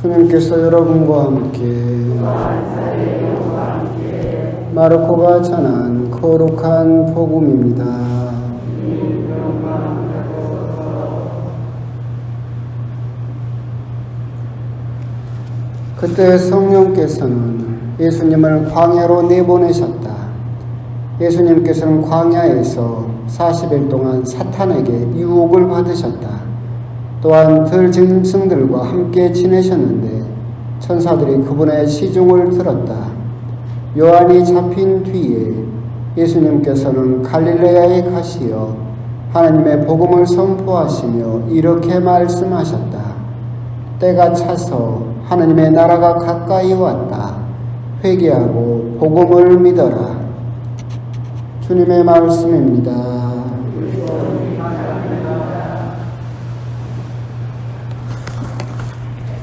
주님께서 여러분과 함께 마르코가 전한 거룩한 복음입니다. 그때 성령께서는 예수님을 광야로 내보내셨다. 예수님께서는 광야에서 40일 동안 사탄에게 유혹을 받으셨다. 또한 들짐승들과 함께 지내셨는데 천사들이 그분의 시종을 들었다. 요한이 잡힌 뒤에 예수님께서는 갈릴레아에 가시어 하나님의 복음을 선포하시며 이렇게 말씀하셨다. 때가 차서 하나님의 나라가 가까이 왔다. 회개하고 복음을 믿어라. 주님의 말씀입니다.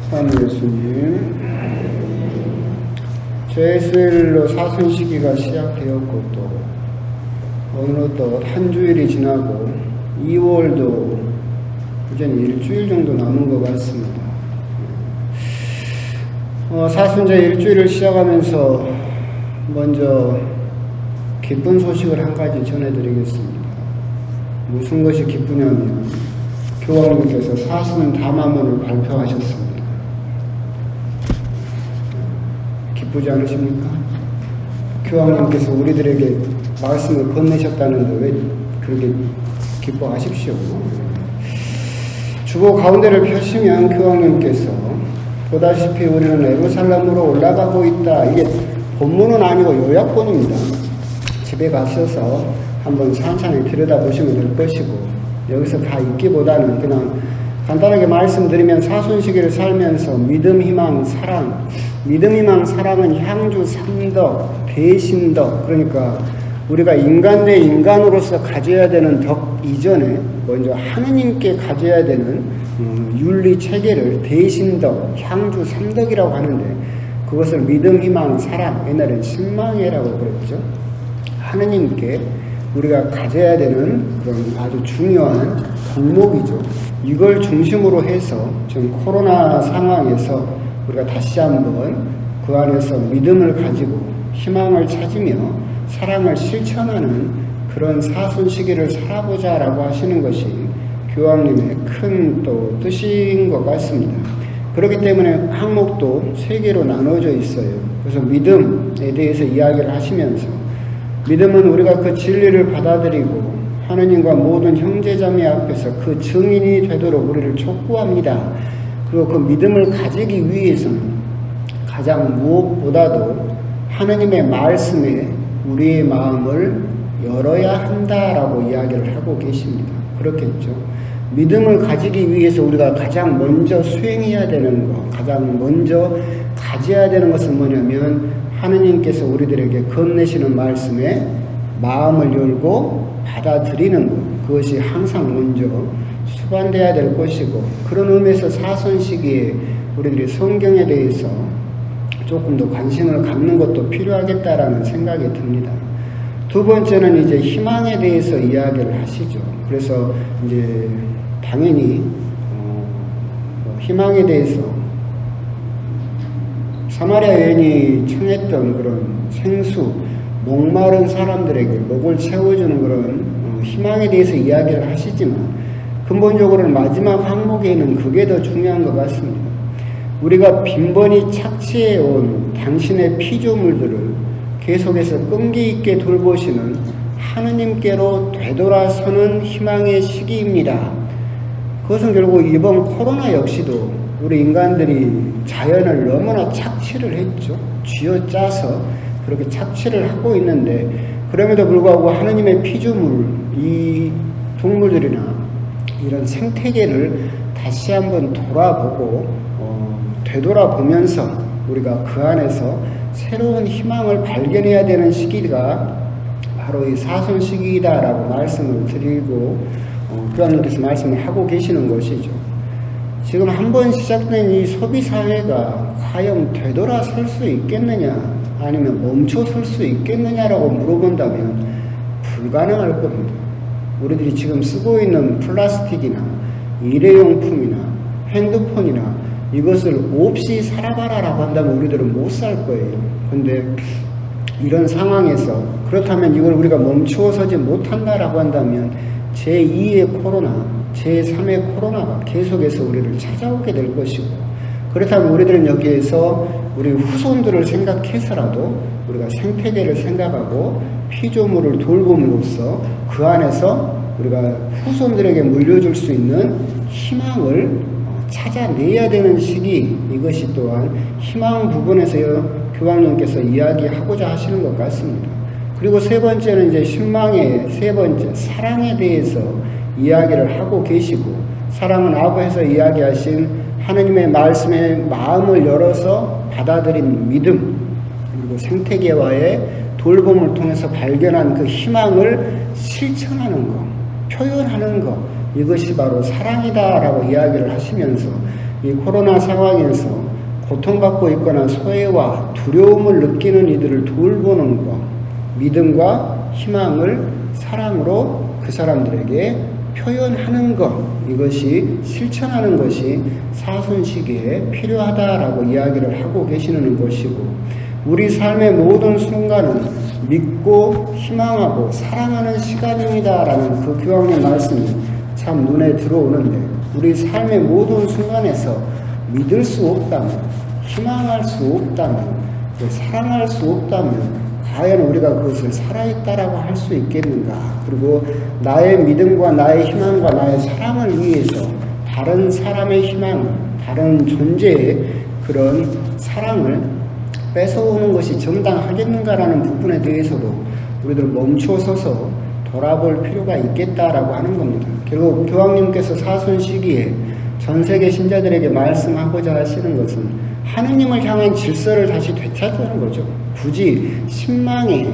참 예수님, 죄수일로 사순 시기가 시작되었고 또 어느덧 한 주일이 지나고 2월도 이제 일주일 정도 남은 것 같습니다. 사순절 일주일을 시작하면서 먼저 기쁜 소식을 한 가지 전해드리겠습니다. 무슨 것이 기쁘냐면 교황님께서 사순 담화문을 발표하셨습니다. 기쁘지 않으십니까? 교황님께서 우리들에게 말씀을 건네셨다는데 왜 그렇게 기뻐하십시오? 주보 가운데를 펴시면 교황님께서 보다시피 우리는 예루살렘으로 올라가고 있다. 이게 본문은 아니고 요약본입니다. 집에 가셔서 한번 찬찬히 들여다보시면 될 것이고, 여기서 다 읽기보다는 그냥 간단하게 말씀드리면 사순 시기를 살면서 믿음, 희망, 사랑, 믿음, 희망, 사랑은 향주, 삼덕, 대신덕, 그러니까 우리가 인간 대 인간으로서 가져야 되는 덕 이전에 먼저 하느님께 가져야 되는 윤리 체계를 대신덕, 향주, 삼덕이라고 하는데, 그것을 믿음, 희망, 사랑, 옛날엔 신망이라고 그랬죠. 하느님께 우리가 가져야 되는 그런 아주 중요한 덕목이죠. 이걸 중심으로 해서 지금 코로나 상황에서 우리가 다시 한번 그 안에서 믿음을 가지고 희망을 찾으며 사랑을 실천하는 그런 사순 시기를 살아보자라고 하시는 것이 교황님의 큰 또 뜻인 것 같습니다. 그렇기 때문에 항목도 3개로 나눠져 있어요. 그래서 믿음에 대해서 이야기를 하시면서, 믿음은 우리가 그 진리를 받아들이고 하느님과 모든 형제자매 앞에서 그 증인이 되도록 우리를 촉구합니다. 그리고 그 믿음을 가지기 위해서는 가장 무엇보다도 하느님의 말씀에 우리의 마음을 열어야 한다라고 이야기를 하고 계십니다. 그렇겠죠. 믿음을 가지기 위해서 우리가 가장 먼저 수행해야 되는 것, 가장 먼저 가져야 되는 것은 뭐냐면 하느님께서 우리들에게 건네시는 말씀에 마음을 열고 받아들이는 것, 그것이 항상 먼저 수반돼야 될 것이고, 그런 의미에서 사순 시기에 우리들이 성경에 대해서 조금 더 관심을 갖는 것도 필요하겠다라는 생각이 듭니다. 두 번째는 이제 희망에 대해서 이야기를 하시죠. 그래서 이제 당연히 희망에 대해서 사마리아 여인이 청했던 그런 생수, 목마른 사람들에게 목을 채워주는 그런 희망에 대해서 이야기를 하시지만, 근본적으로는 마지막 항목에는 그게 더 중요한 것 같습니다. 우리가 빈번히 착취해온 당신의 피조물들을 계속해서 끈기 있게 돌보시는 하느님께로 되돌아서는 희망의 시기입니다. 그것은 결국 이번 코로나 역시도 우리 인간들이 자연을 너무나 착취를 했죠. 쥐어짜서 그렇게 착취를 하고 있는데, 그럼에도 불구하고 하느님의 피조물, 이 동물들이나 이런 생태계를 다시 한번 돌아보고 되돌아보면서 우리가 그 안에서 새로운 희망을 발견해야 되는 시기가 바로 이 사순 시기다라고 말씀을 드리고 교황님께서 말씀을 하고 계시는 것이죠. 지금 한번 시작된 이 소비사회가 과연 되돌아설 수 있겠느냐, 아니면 멈춰설 수 있겠느냐라고 물어본다면 불가능할 겁니다. 우리들이 지금 쓰고 있는 플라스틱이나 일회용품이나 핸드폰이나 이것을 없이 살아봐라라고 한다면 우리들은 못 살 거예요. 근데 이런 상황에서 그렇다면 이걸 우리가 멈추어 서지 못한다라고 한다면 제2의 코로나, 제3의 코로나가 계속해서 우리를 찾아오게 될 것이고, 그렇다면 우리들은 여기에서 우리 후손들을 생각해서라도 우리가 생태계를 생각하고 피조물을 돌봄으로써 그 안에서 우리가 후손들에게 물려줄 수 있는 희망을 찾아내야 되는 시기, 이것이 또한 희망 부분에서 교황님께서 이야기하고자 하시는 것 같습니다. 그리고 세 번째는 이제 신망의 세 번째, 사랑에 대해서 이야기를 하고 계시고, 사랑은 아버에서 이야기하신 하느님의 말씀에 마음을 열어서 받아들인 믿음, 그리고 생태계와의 돌봄을 통해서 발견한 그 희망을 실천하는 것, 표현하는 것, 이것이 바로 사랑이다라고 이야기를 하시면서 이 코로나 상황에서 고통받고 있거나 소외와 두려움을 느끼는 이들을 돌보는 것, 믿음과 희망을 사랑으로 그 사람들에게 표현하는 것, 이것이 실천하는 것이 사순 시기에 필요하다라고 이야기를 하고 계시는 것이고, 우리 삶의 모든 순간은 믿고 희망하고 사랑하는 시간입니다라는 그 교황의 말씀이 참 눈에 들어오는데, 우리 삶의 모든 순간에서 믿을 수 없다면, 희망할 수 없다면, 사랑할 수 없다면 과연 우리가 그것을 살아있다라고 할 수 있겠는가? 그리고 나의 믿음과 나의 희망과 나의 사랑을 위해서 다른 사람의 희망, 다른 존재의 그런 사랑을 뺏어오는 것이 정당하겠는가라는 부분에 대해서도 우리들 멈춰서서 돌아볼 필요가 있겠다라고 하는 겁니다. 결국 교황님께서 사순 시기에 전 세계 신자들에게 말씀하고자 하시는 것은 하느님을 향한 질서를 다시 되찾는 거죠. 굳이 신망의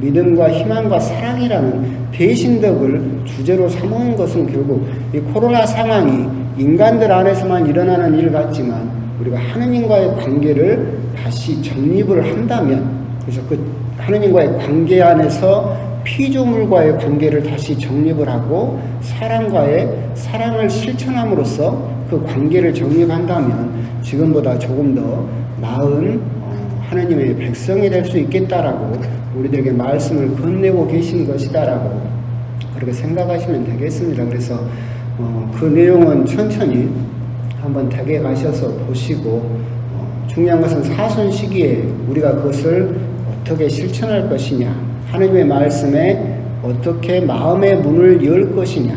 믿음과 희망과 사랑이라는 대신덕을 주제로 삼은 것은 결국 이 코로나 상황이 인간들 안에서만 일어나는 일 같지만 우리가 하느님과의 관계를 다시 정립을 한다면, 그래서 그 하느님과의 관계 안에서 피조물과의 관계를 다시 정립을 하고 사랑을 실천함으로써 그 관계를 정립한다면 지금보다 조금 더 나은 하느님의 백성이 될 수 있겠다라고 우리들에게 말씀을 건네고 계신 것이다라고 그렇게 생각하시면 되겠습니다. 그래서 그 내용은 천천히 한번 댁에 가셔서 보시고, 중요한 것은 사순 시기에 우리가 그것을 어떻게 실천할 것이냐, 하느님의 말씀에 어떻게 마음의 문을 열 것이냐,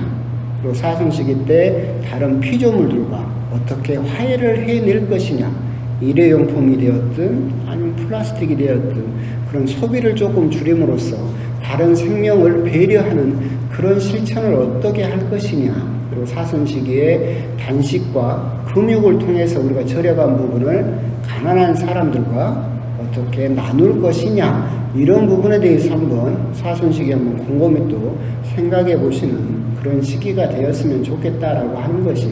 그리고 사순 시기 때 다른 피조물들과 어떻게 화해를 해낼 것이냐, 일회용품이 되었든 아니면 플라스틱이 되었든 그런 소비를 조금 줄임으로써 다른 생명을 배려하는 그런 실천을 어떻게 할 것이냐, 그리고 사순 시기에 단식과 금육을 통해서 우리가 절약한 부분을 가난한 사람들과 어떻게 나눌 것이냐, 이런 부분에 대해서 한번 사순 시기에 한번 곰곰이 또 생각해 보시는 그런 시기가 되었으면 좋겠다라고 하는 것이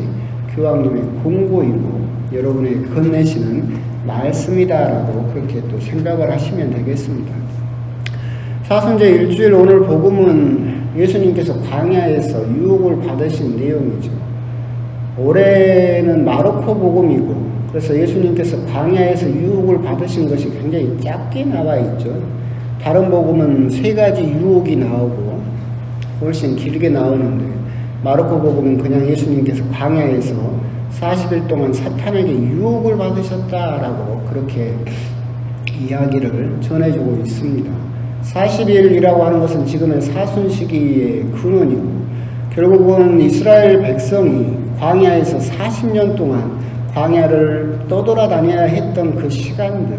교황님의 공고이고 여러분의 건네시는 말씀이다라고 그렇게 또 생각을 하시면 되겠습니다. 사순제 일주일 오늘 복음은 예수님께서 광야에서 유혹을 받으신 내용이죠. 올해는 마르코 복음이고, 그래서 예수님께서 광야에서 유혹을 받으신 것이 굉장히 짧게 나와 있죠. 다른 복음은 3가지 유혹이 나오고 훨씬 길게 나오는데, 마르코 복음은 그냥 예수님께서 광야에서 40일 동안 사탄에게 유혹을 받으셨다라고 그렇게 이야기를 전해주고 있습니다. 40일이라고 하는 것은 지금의 사순 시기의 근원이고, 결국은 이스라엘 백성이 광야에서 40년 동안 광야를 떠돌아다녀야 했던 그 시간들,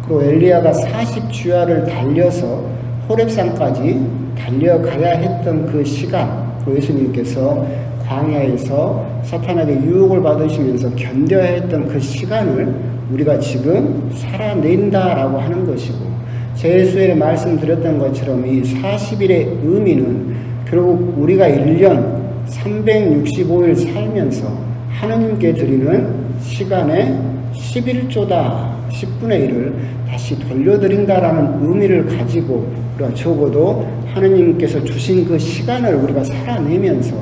그리고 엘리야가 40주야를 달려서 호렙산까지 달려가야 했던 그 시간, 그 예수님께서 광야에서 사탄에게 유혹을 받으시면서 견뎌야 했던 그 시간을 우리가 지금 살아낸다라고 하는 것이고, 제수엘에 말씀드렸던 것처럼 이 40일의 의미는 결국 우리가 1년 365일 살면서 하느님께 드리는 시간의 11조다, 10분의 1을 다시 돌려드린다라는 의미를 가지고 우리가 적어도 하느님께서 주신 그 시간을 우리가 살아내면서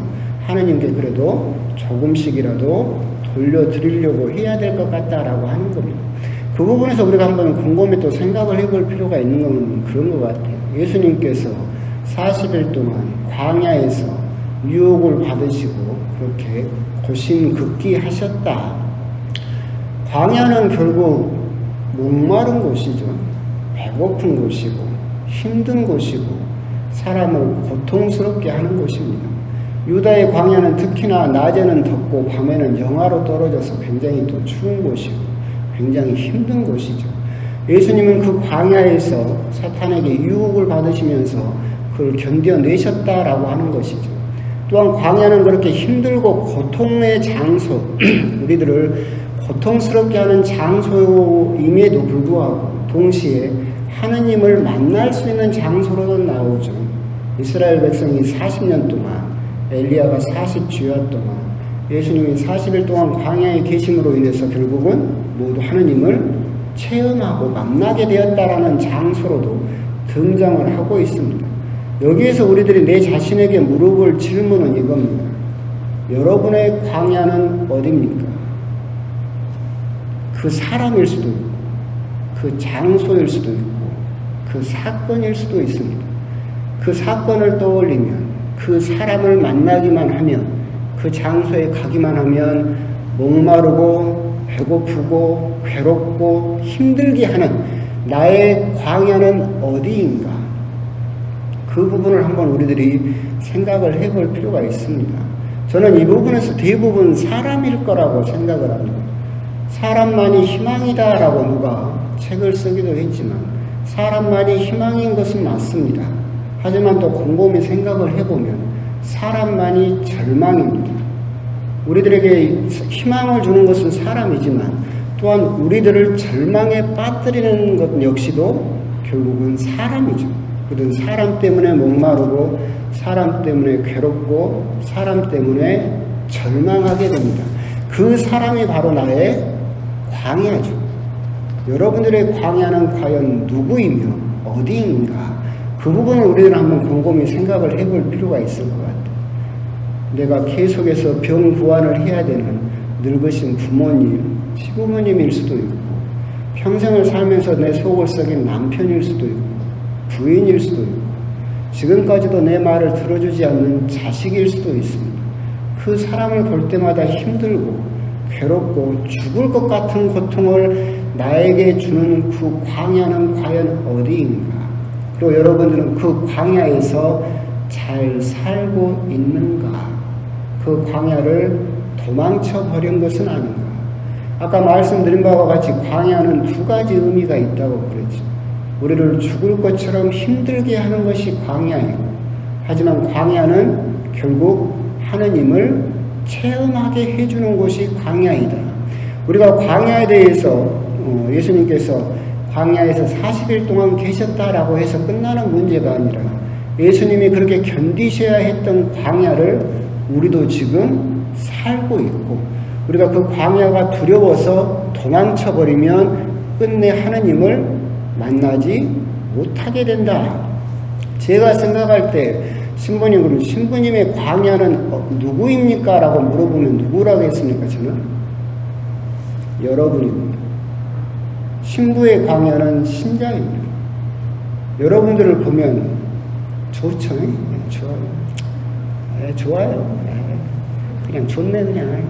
하느님께 그래도 조금씩이라도 돌려드리려고 해야 될 것 같다라고 하는 겁니다. 그 부분에서 우리가 한번 곰곰이 또 생각을 해볼 필요가 있는 건 그런 것 같아요. 예수님께서 40일 동안 광야에서 유혹을 받으시고 그렇게 고심극기하셨다. 광야는 결국 목마른 곳이죠. 배고픈 곳이고 힘든 곳이고 사람을 고통스럽게 하는 곳입니다. 유다의 광야는 특히나 낮에는 덥고 밤에는 영하로 떨어져서 굉장히 또 추운 곳이고 굉장히 힘든 곳이죠. 예수님은 그 광야에서 사탄에게 유혹을 받으시면서 그걸 견뎌내셨다라고 하는 것이죠. 또한 광야는 그렇게 힘들고 고통의 장소, 우리들을 고통스럽게 하는 장소임에도 불구하고 동시에 하느님을 만날 수 있는 장소로도 나오죠. 이스라엘 백성이 40년 동안, 엘리야가 40주야 동안, 예수님이 40일 동안 광야에 계심으로 인해서 결국은 모두 하느님을 체험하고 만나게 되었다라는 장소로도 등장을 하고 있습니다. 여기에서 우리들이 내 자신에게 물어볼 질문은 이겁니다. 여러분의 광야는 어디입니까? 그 사람일 수도 있고, 그 장소일 수도 있고, 그 사건일 수도 있습니다. 그 사건을 떠올리면, 그 사람을 만나기만 하면, 그 장소에 가기만 하면 목마르고 배고프고 괴롭고 힘들게 하는 나의 광야는 어디인가? 그 부분을 한번 우리들이 생각을 해볼 필요가 있습니다. 저는 이 부분에서 대부분 사람일 거라고 생각을 합니다. 사람만이 희망이다라고 누가 책을 쓰기도 했지만 사람만이 희망인 것은 맞습니다. 하지만 또 곰곰이 생각을 해보면 사람만이 절망입니다. 우리들에게 희망을 주는 것은 사람이지만 또한 우리들을 절망에 빠뜨리는 것 역시도 결국은 사람이죠. 그런 사람 때문에 목마르고 사람 때문에 괴롭고 사람 때문에 절망하게 됩니다. 그 사람이 바로 나의 광야죠. 여러분들의 광야는 과연 누구이며 어디인가? 그 부분을 우리는 한번 곰곰이 생각을 해볼 필요가 있을 것 같아요. 내가 계속해서 병 구안을 해야 되는 늙으신 부모님, 시부모님일 수도 있고 평생을 살면서 내 속을 썩인 남편일 수도 있고 부인일 수도 있고 지금까지도 내 말을 들어주지 않는 자식일 수도 있습니다. 그 사람을 볼 때마다 힘들고 괴롭고 죽을 것 같은 고통을 나에게 주는 그 광야는 과연 어디인가? 그리고 여러분들은 그 광야에서 잘 살고 있는가? 그 광야를 도망쳐 버린 것은 아닌가? 아까 말씀드린 바와 같이 광야는 두 가지 의미가 있다고 그랬죠. 우리를 죽을 것처럼 힘들게 하는 것이 광야이고, 하지만 광야는 결국 하느님을 체험하게 해주는 곳이 광야이다. 우리가 광야에 대해서 예수님께서 광야에서 40일 동안 계셨다라고 해서 끝나는 문제가 아니라 예수님이 그렇게 견디셔야 했던 광야를 우리도 지금 살고 있고, 우리가 그 광야가 두려워서 도망쳐버리면 끝내 하느님을 만나지 못하게 된다. 제가 생각할 때 신부님, 그럼 신부님의 광야는 누구입니까? 라고 물어보면 누구라고 했습니까? 저는 여러분입니다. 신부의 광야는 신자입니다. 여러분들을 보면 좋죠? 좋아요. 좋아요. 그냥 좋네 그냥.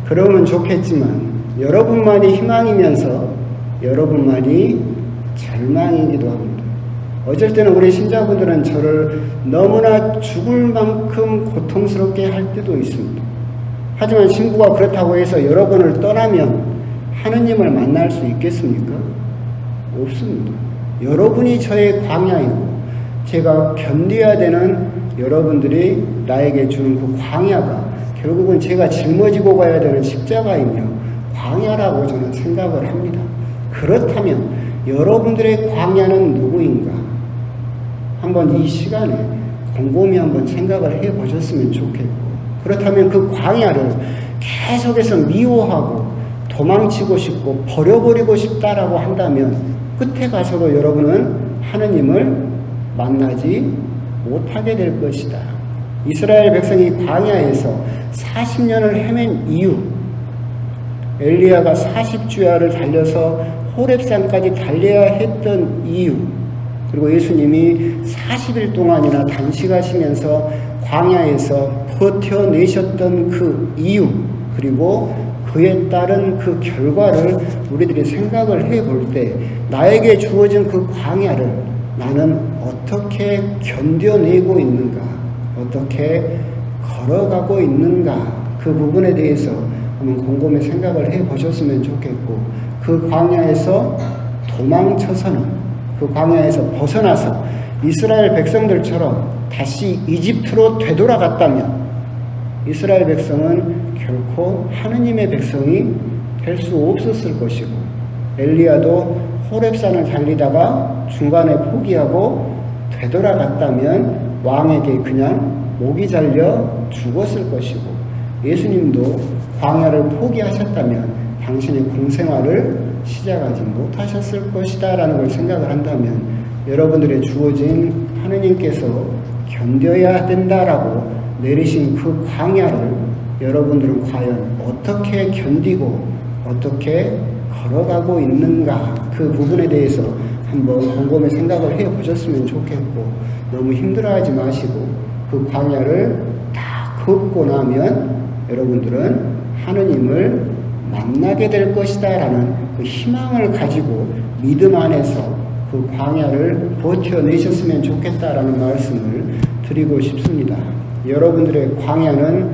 그러면 좋겠지만 여러분만이 희망이면서 여러분만이 절망이기도 합니다. 어쩔 때는 우리 신자분들은 저를 너무나 죽을 만큼 고통스럽게 할 때도 있습니다. 하지만 신부가 그렇다고 해서 여러분을 떠나면 하느님을 만날 수 있겠습니까? 없습니다. 여러분이 저의 광야이고 제가 견뎌야 되는 여러분들이 나에게 주는 그 광야가 결국은 제가 짊어지고 가야 되는 십자가이며 광야라고 저는 생각을 합니다. 그렇다면 여러분들의 광야는 누구인가? 한번 이 시간에 곰곰이 한번 생각을 해보셨으면 좋겠고, 그렇다면 그 광야를 계속해서 미워하고 도망치고 싶고 버려버리고 싶다라고 한다면 끝에 가서도 여러분은 하느님을 만나지 못하게 될 것이다. 이스라엘 백성이 광야에서 40년을 헤맨 이유, 엘리야가 40주야를 달려서 호렙산까지 달려야 했던 이유, 그리고 예수님이 40일 동안이나 단식하시면서 광야에서 버텨내셨던 그 이유, 그리고 그에 따른 그 결과를 우리들이 생각을 해볼 때 나에게 주어진 그 광야를 나는 어떻게 견뎌내고 있는가, 어떻게 걸어가고 있는가, 그 부분에 대해서 한번 곰곰이 생각을 해보셨으면 좋겠고, 그 광야에서 도망쳐서는, 그 광야에서 벗어나서 이스라엘 백성들처럼 다시 이집트로 되돌아갔다면 이스라엘 백성은 결코 하느님의 백성이 될 수 없었을 것이고, 엘리야도 호렙산을 달리다가 중간에 포기하고 되돌아갔다면 왕에게 그냥 목이 잘려 죽었을 것이고, 예수님도 광야를 포기하셨다면 당신의 공생활을 시작하지 못하셨을 것이다 라는 걸 생각을 한다면, 여러분들의 주어진 하느님께서 견뎌야 된다라고 내리신 그 광야를 여러분들은 과연 어떻게 견디고 어떻게 걸어가고 있는가, 그 부분에 대해서 한번 곰곰이 생각을 해 보셨으면 좋겠고, 너무 힘들어하지 마시고 그 광야를 다 걷고 나면 여러분들은 하느님을 만나게 될 것이다 라는 그 희망을 가지고 믿음 안에서 그 광야를 버텨내셨으면 좋겠다라는 말씀을 드리고 싶습니다. 여러분들의 광야는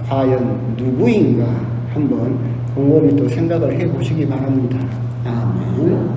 과연 누구인가 한번 곰곰이 또 생각을 해 보시기 바랍니다. 아멘.